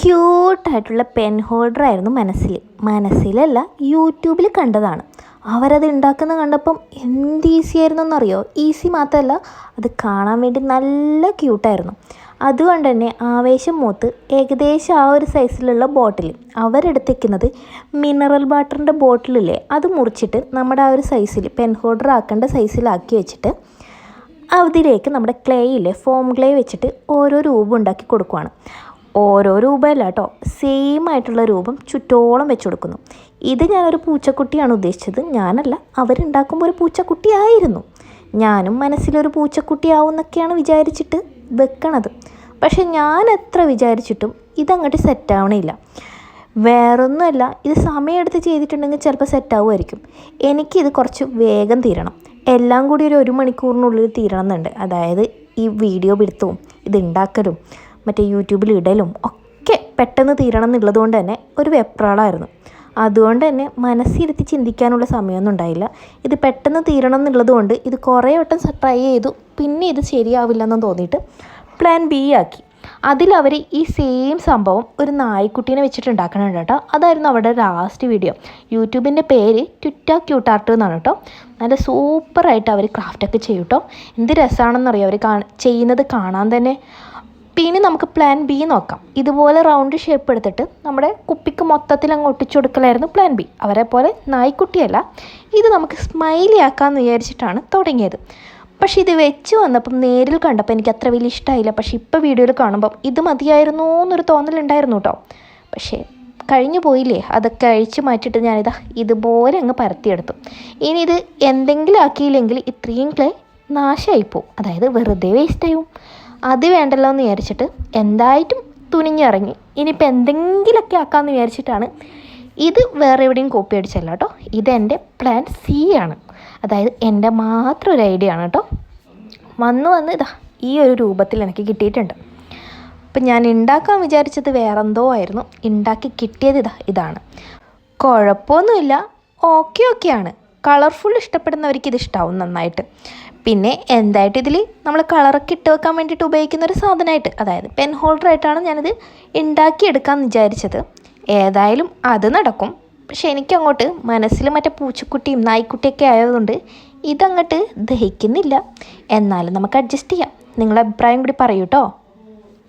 ക്യൂട്ടായിട്ടുള്ള pen holder ആയിരുന്നു മനസ്സിലല്ല യൂട്യൂബിൽ കണ്ടതാണ്. അവരത് ഉണ്ടാക്കുന്ന കണ്ടപ്പം എന്ത് ഈസി ആയിരുന്നു എന്നറിയോ. ഈസി മാത്രമല്ല, അത് കാണാൻ വേണ്ടി നല്ല ക്യൂട്ടായിരുന്നു. അതുകൊണ്ട് തന്നെ ആവേശം മൂത്ത് ഏകദേശം ആ ഒരു സൈസിലുള്ള ബോട്ടിൽ അവരെടുത്തേക്കുന്നത് മിനറൽ വാട്ടറിൻ്റെ ബോട്ടിലില്ലേ, അത് മുറിച്ചിട്ട് നമ്മുടെ ആ ഒരു സൈസിൽ പെൻ ഹോൾഡർ ആക്കേണ്ട സൈസിലാക്കി വെച്ചിട്ട് അതിലേക്ക് നമ്മുടെ ക്ലേ ഇല്ലേ, ഫോം ക്ലേ വെച്ചിട്ട് ഓരോ രൂപം ഉണ്ടാക്കി കൊടുക്കുവാണ്. ഓരോ രൂപയല്ല കേട്ടോ, സെയിം ആയിട്ടുള്ള രൂപം ചുറ്റോളം വെച്ച് കൊടുക്കുന്നു. ഇത് ഞാനൊരു പൂച്ചക്കുട്ടിയാണ് ഉദ്ദേശിച്ചത്, ഞാനല്ല. അവരുണ്ടാക്കുമ്പോൾ ഒരു പൂച്ചക്കുട്ടിയായിരുന്നു. ഞാനും മനസ്സിലൊരു പൂച്ചക്കുട്ടിയാവും എന്നൊക്കെയാണ് വിചാരിച്ചിട്ട് വെക്കണത്. പക്ഷെ ഞാൻ എത്ര വിചാരിച്ചിട്ടും ഇതങ്ങോട്ട് സെറ്റാവണില്ല. വേറൊന്നുമല്ല, ഇത് സമയമെടുത്ത് ചെയ്തിട്ടുണ്ടെങ്കിൽ ചിലപ്പോൾ സെറ്റാവുമായിരിക്കും. എനിക്കിത് കുറച്ച് വേഗം തീരണം. എല്ലാം കൂടി ഒരു 1 മണിക്കൂറിനുള്ളിൽ തീരണം എന്നുണ്ട്. അതായത് ഈ വീഡിയോ പിടുത്തവും ഇത് ഉണ്ടാക്കലും മറ്റേ യൂട്യൂബിൽ ഇടലും ഒക്കെ പെട്ടെന്ന് തീരണം എന്നുള്ളത് കൊണ്ട് തന്നെ ഒരു വെപ്രാളമായിരുന്നു. അതുകൊണ്ട് തന്നെ മനസ്സിരുത്തി ചിന്തിക്കാനുള്ള സമയമൊന്നും ഉണ്ടായില്ല. ഇത് പെട്ടെന്ന് തീരണം എന്നുള്ളത് കൊണ്ട് ഇത് കുറേ വട്ടം ട്രൈ ചെയ്തു. പിന്നെ ഇത് ശരിയാവില്ലെന്ന് തോന്നിയിട്ട് പ്ലാൻ ബി ആക്കി. അതിലവർ ഈ സെയിം സംഭവം ഒരു നായ്ക്കുട്ടീനെ വെച്ചിട്ട് ഉണ്ടാക്കണുണ്ട് കേട്ടോ. അതായിരുന്നു അവരുടെ ലാസ്റ്റ് വീഡിയോ. യൂട്യൂബിൻ്റെ പേര് ട്വിറ്റ ക്യൂട്ടാർട്ട് എന്നാണ് കേട്ടോ. നല്ല സൂപ്പറായിട്ട് അവർ ക്രാഫ്റ്റൊക്കെ ചെയ്യും കേട്ടോ. എന്ത് രസമാണെന്നറിയാം അവർ ചെയ്യുന്നത് കാണാൻ തന്നെ. പിന്നെ നമുക്ക് പ്ലാൻ ബി നോക്കാം. ഇതുപോലെ റൗണ്ട് ഷേപ്പ് എടുത്തിട്ട് നമ്മുടെ കുപ്പിക്ക് മൊത്തത്തിൽ അങ്ങ് ഒട്ടിച്ചു കൊടുക്കലായിരുന്നു പ്ലാൻ ബി. അവരെ പോലെ നായ്ക്കുട്ടിയല്ല, ഇത് നമുക്ക് സ്മൈലി ആക്കാമെന്ന് വിചാരിച്ചിട്ടാണ് തുടങ്ങിയത്. പക്ഷേ ഇത് വെച്ച് വന്നപ്പം നേരിൽ കണ്ടപ്പോൾ എനിക്ക് അത്ര വലിയ ഇഷ്ടമായില്ല. പക്ഷേ ഇപ്പോൾ വീഡിയോയിൽ കാണുമ്പം ഇത് മതിയായിരുന്നു എന്നൊരു തോന്നലുണ്ടായിരുന്നു കേട്ടോ. പക്ഷേ കഴിഞ്ഞു പോയില്ലേ, അതൊക്കെ അഴിച്ചു മാറ്റിയിട്ട് ഞാനിതാ ഇതുപോലെ അങ്ങ് പരത്തിയെടുത്തു. ഇനി ഇത് എന്തെങ്കിലും ആക്കിയില്ലെങ്കിൽ ഇത്രയും ക്ലേ നാശമായിപ്പോവും, അതായത് വെറുതെ വേസ്റ്റായും. അത് വേണ്ടല്ലോ എന്ന് വിചാരിച്ചിട്ട് എന്തായിട്ടും തുനിഞ്ഞിറങ്ങി. ഇനിയിപ്പോൾ എന്തെങ്കിലുമൊക്കെ ആക്കാമെന്ന് വിചാരിച്ചിട്ടാണ്. ഇത് വേറെ എവിടെയും കോപ്പി അടിച്ചല്ല കേട്ടോ, ഇതെൻ്റെ പ്ലാൻ സി ആണ്. അതായത് എൻ്റെ മാത്രം ഒരു ഐഡിയ ആണ് കേട്ടോ. വന്ന് ഇതാ ഈ ഒരു രൂപത്തിൽ എനിക്ക് കിട്ടിയിട്ടുണ്ട്. അപ്പം ഞാൻ ഉണ്ടാക്കാൻ വിചാരിച്ചത് വേറെന്തോ ആയിരുന്നു, ഉണ്ടാക്കി കിട്ടിയത് ഇതാണ്. കുഴപ്പമൊന്നുമില്ല, ഓക്കെയാണ്. കളർഫുൾ ഇഷ്ടപ്പെടുന്നവർക്ക് ഇത് ഇഷ്ടമാവും നന്നായിട്ട്. പിന്നെ എന്തായിട്ട് ഇതിൽ നമ്മൾ കളറൊക്കെ ഇട്ട് വെക്കാൻ വേണ്ടിയിട്ട് ഉപയോഗിക്കുന്ന ഒരു സാധനമായിട്ട്, അതായത് പെൻ ഹോൾഡറായിട്ടാണ് ഞാനിത് ഉണ്ടാക്കിയെടുക്കാമെന്ന് വിചാരിച്ചത്. ഏതായാലും അത് നടക്കും. പക്ഷെ എനിക്കങ്ങോട്ട് മനസ്സിൽ മറ്റേ പൂച്ചക്കുട്ടിയും നായ്ക്കുട്ടിയൊക്കെ ആയതുകൊണ്ട് ഇതങ്ങോട്ട് ദഹിക്കുന്നില്ല. എന്നാലും നമുക്ക് അഡ്ജസ്റ്റ് ചെയ്യാം. നിങ്ങളുടെ അഭിപ്രായം കൂടി പറയൂ കേട്ടോ.